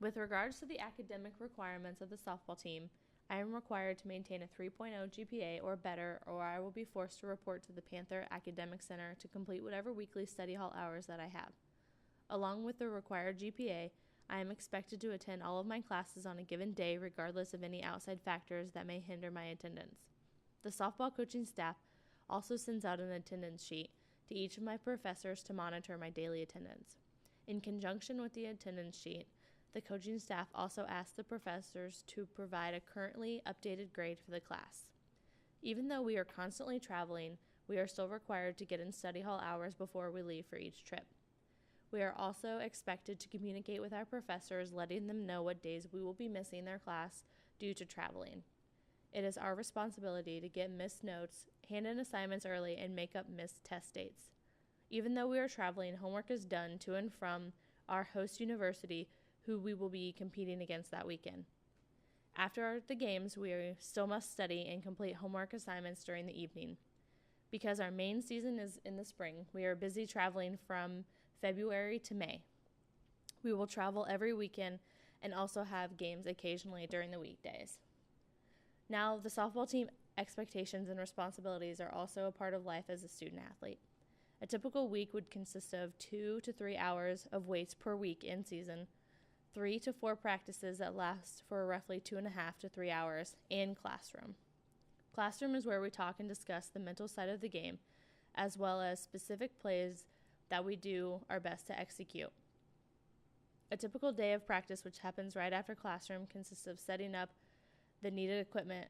With regards to the academic requirements of the softball team, I am required to maintain a 3.0 GPA or better, or I will be forced to report to the Panther Academic Center to complete whatever weekly study hall hours that I have. Along with the required GPA, I am expected to attend all of my classes on a given day regardless of any outside factors that may hinder my attendance. The softball coaching staff also sends out an attendance sheet to each of my professors to monitor my daily attendance. In conjunction with the attendance sheet, the coaching staff also asks the professors to provide a currently updated grade for the class. Even though we are constantly traveling, we are still required to get in study hall hours before we leave for each trip. We are also expected to communicate with our professors, letting them know what days we will be missing their class due to traveling. It is our responsibility to get missed notes, hand in assignments early, and make up missed test dates. Even though we are traveling, homework is done to and from our host university, who we will be competing against that weekend. After the games, we still must study and complete homework assignments during the evening. Because our main season is in the spring, we are busy traveling from February to May. We will travel every weekend and also have games occasionally during the weekdays. Now, the softball team expectations and responsibilities are also a part of life as a student athlete. A typical week would consist of 2 to 3 hours of weights per week in season, 3 to 4 practices that last for roughly 2.5 to 3 hours, and classroom. Classroom is where we talk and discuss the mental side of the game, as well as specific plays that we do our best to execute. A typical day of practice, which happens right after classroom, consists of setting up the needed equipment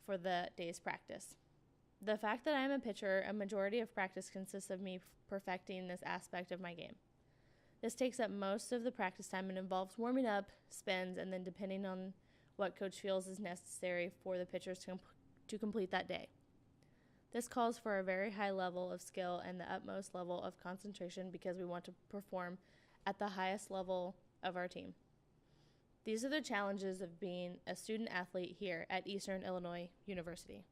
for the day's practice. The fact that I am a pitcher, a majority of practice consists of me perfecting this aspect of my game. This takes up most of the practice time and involves warming up, spins, and then depending on what coach feels is necessary for the pitchers to complete that day. This calls for a very high level of skill and the utmost level of concentration because we want to perform at the highest level of our team. These are the challenges of being a student athlete here at Eastern Illinois University.